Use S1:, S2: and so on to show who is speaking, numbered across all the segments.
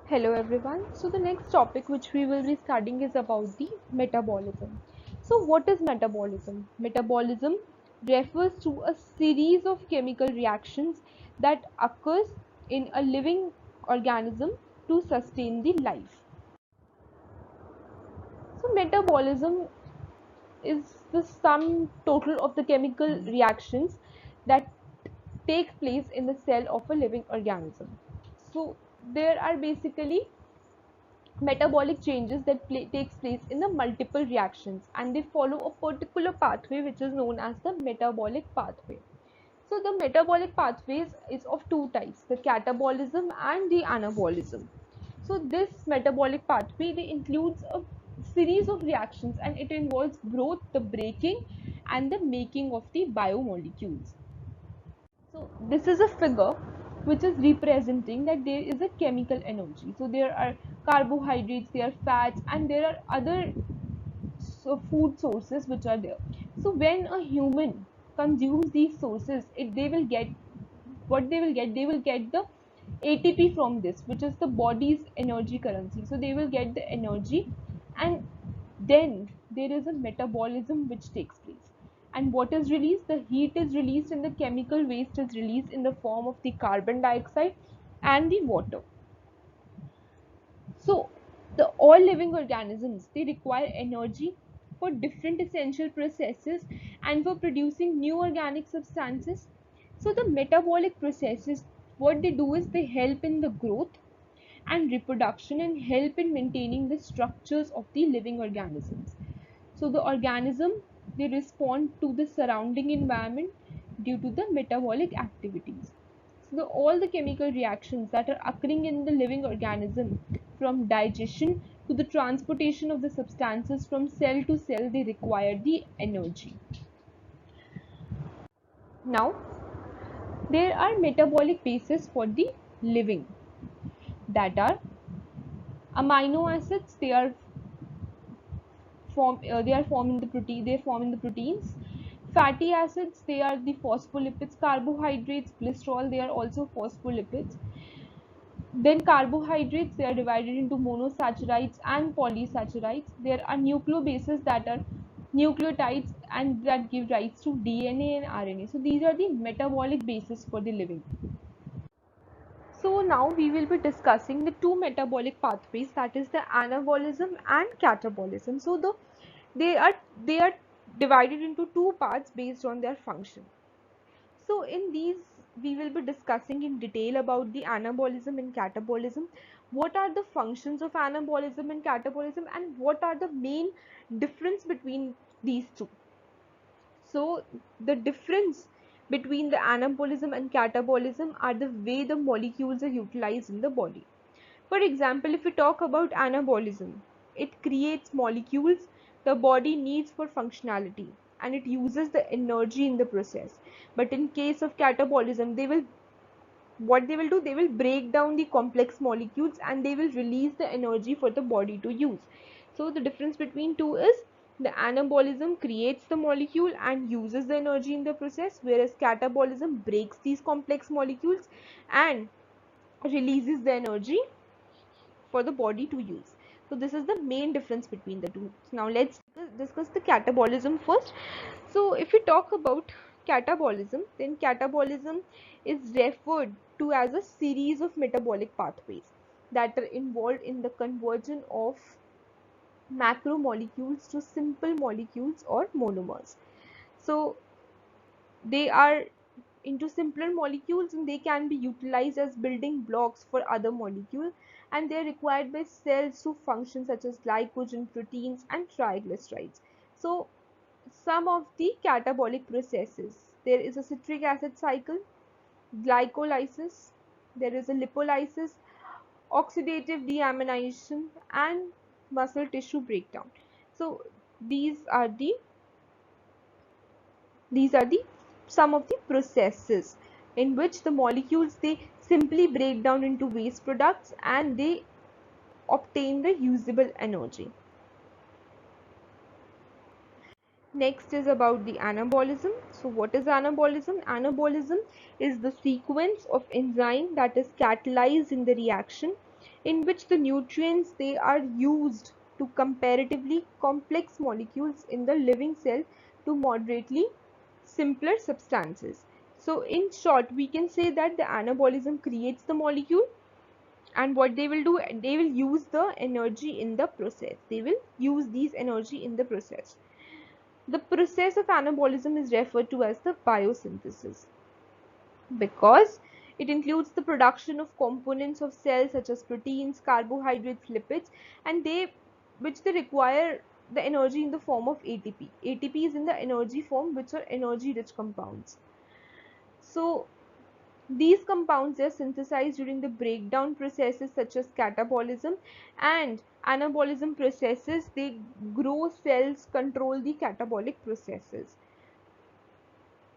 S1: Hello everyone. So the next topic which we will be studying is about the metabolism. So what is metabolism? Metabolism refers to a series of chemical reactions that occurs in a living organism to sustain the life. So metabolism is the sum total of the chemical reactions that take place in the cell of a living organism. So there are basically metabolic changes that takes place in the multiple reactions, and they follow a particular pathway which is known as the metabolic pathway. So the metabolic pathways is of two types, the catabolism and the anabolism. So this metabolic pathway, they includes a series of reactions, and it involves both the breaking and the making of the biomolecules. So this is a figure which is representing that there is a chemical energy. So there are carbohydrates, there are fats, and there are other food sources which are there. So when a human consumes these sources, they will get what they will get. They will get the ATP from this, which is the body's energy currency. So they will get the energy, and then there is a metabolism which takes place. And what is released? The heat is released, and the chemical waste is released in the form of the carbon dioxide and the water. So the all living organisms, they require energy for different essential processes and for producing new organic substances. So the metabolic processes, what they do is they help in the growth and reproduction and help in maintaining the structures of the living organisms. So the organism, they respond to the surrounding environment due to the metabolic activities. So all the chemical reactions that are occurring in the living organism, from digestion to the transportation of the substances from cell to cell, they require the energy. Now there are metabolic bases for the living, that are amino acids. They are forming the protein. They form in the proteins. Fatty acids, they are the phospholipids. Carbohydrates, cholesterol, they are also phospholipids. Then carbohydrates, they are divided into monosaccharides and polysaccharides. There are nucleobases, that are nucleotides and that give rise to DNA and RNA. So these are the metabolic bases for the living. So now we will be discussing the two metabolic pathways, that is the anabolism and catabolism. So they are divided into two parts based on their function. So in these we will be discussing in detail about the anabolism and catabolism. What are the functions of anabolism and catabolism, and what are the main difference between these two? So the difference between the anabolism and catabolism are the way the molecules are utilized in the body. For example, if we talk about anabolism, it creates molecules the body needs for functionality, and it uses the energy in the process. But in case of catabolism, they will break down the complex molecules, and they will release the energy for the body to use. So the difference between two is the anabolism creates the molecule and uses the energy in the process, whereas catabolism breaks these complex molecules and releases the energy for the body to use. So this is the main difference between the two. Now let's discuss the catabolism first. So if we talk about catabolism, then catabolism is referred to as a series of metabolic pathways that are involved in the conversion of macromolecules to simple molecules or monomers. So they are into simpler molecules, and they can be utilized as building blocks for other molecules, and they are required by cells to function, such as glycogen, proteins and triglycerides. So some of the catabolic processes, there is a citric acid cycle, glycolysis, there is a lipolysis, oxidative deamination and muscle tissue breakdown. So these are the these are the some of the processes in which the molecules, they simply break down into waste products and they obtain the usable energy. Next is about the anabolism. So what is anabolism? Anabolism is the sequence of enzyme that is catalyzed in the reaction in which the nutrients they are used to comparatively complex molecules in the living cell to moderately simpler substances. So in short, we can say that the anabolism creates the molecule, and what they will do, they will use the energy in the process. They will use these energy in the process. The process of anabolism is referred to as the biosynthesis because it includes the production of components of cells such as proteins, carbohydrates, lipids, and which they require the energy in the form of ATP. ATP is in the energy form, which are energy rich compounds. So these compounds are synthesized during the breakdown processes such as catabolism and anabolism processes. They grow cells, control the catabolic processes.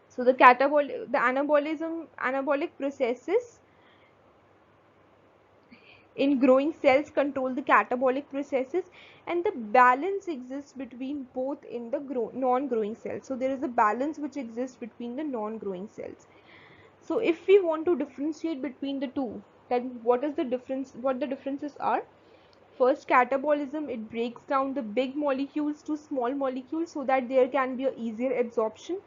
S1: So the anabolic processes in growing cells control the catabolic processes, and the balance exists between both in the non-growing cells. So there is a balance which exists between the non-growing cells. So if we want to differentiate between the two, then what is the difference? What the differences are? First, catabolism, it breaks down the big molecules to small molecules so that there can be a easier absorption.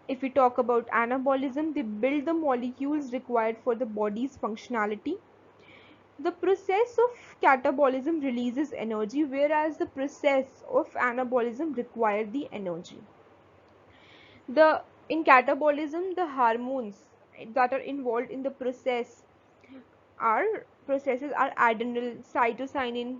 S1: If we talk about anabolism, they build the molecules required for the body's functionality. The process of catabolism releases energy, whereas the process of anabolism requires the energy. In catabolism, the hormones that are involved in the processes are adrenal, cytokinin,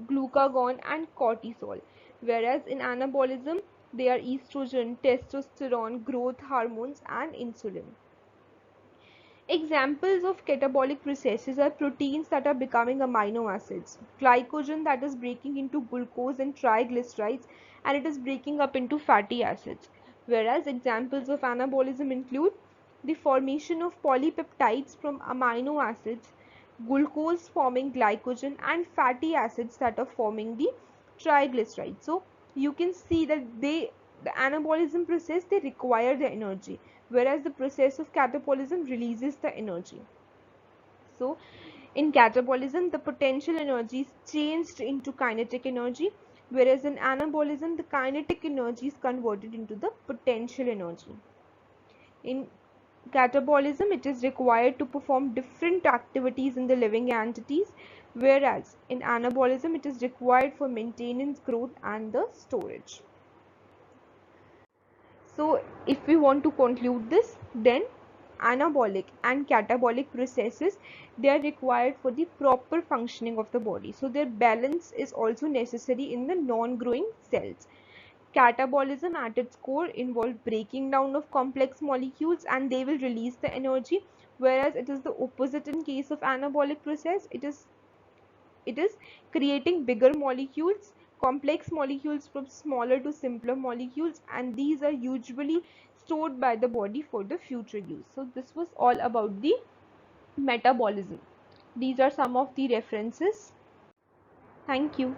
S1: glucagon, and cortisol, whereas in anabolism they are estrogen, testosterone, growth hormones, and insulin. Examples of catabolic processes are proteins that are becoming amino acids, glycogen that is breaking into glucose and triglycerides, and it is breaking up into fatty acids. Whereas examples of anabolism include the formation of polypeptides from amino acids, glucose forming glycogen, and fatty acids that are forming the triglycerides. So you can see that the anabolism process, they require the energy, whereas the process of catabolism releases the energy. So in catabolism, the potential energy is changed into kinetic energy, whereas in anabolism, the kinetic energy is converted into the potential energy. In catabolism, it is required to perform different activities in the living entities, whereas in anabolism, it is required for maintenance, growth, and the storage. So if we want to conclude this, then anabolic and catabolic processes, they are required for the proper functioning of the body. So their balance is also necessary in the non-growing cells. Catabolism at its core involves breaking down of complex molecules and they will release the energy, whereas it is the opposite in case of anabolic process. It is creating bigger molecules, complex molecules from smaller to simpler molecules, and these are usually stored by the body for the future use. So this was all about the metabolism. These are some of the references. Thank you.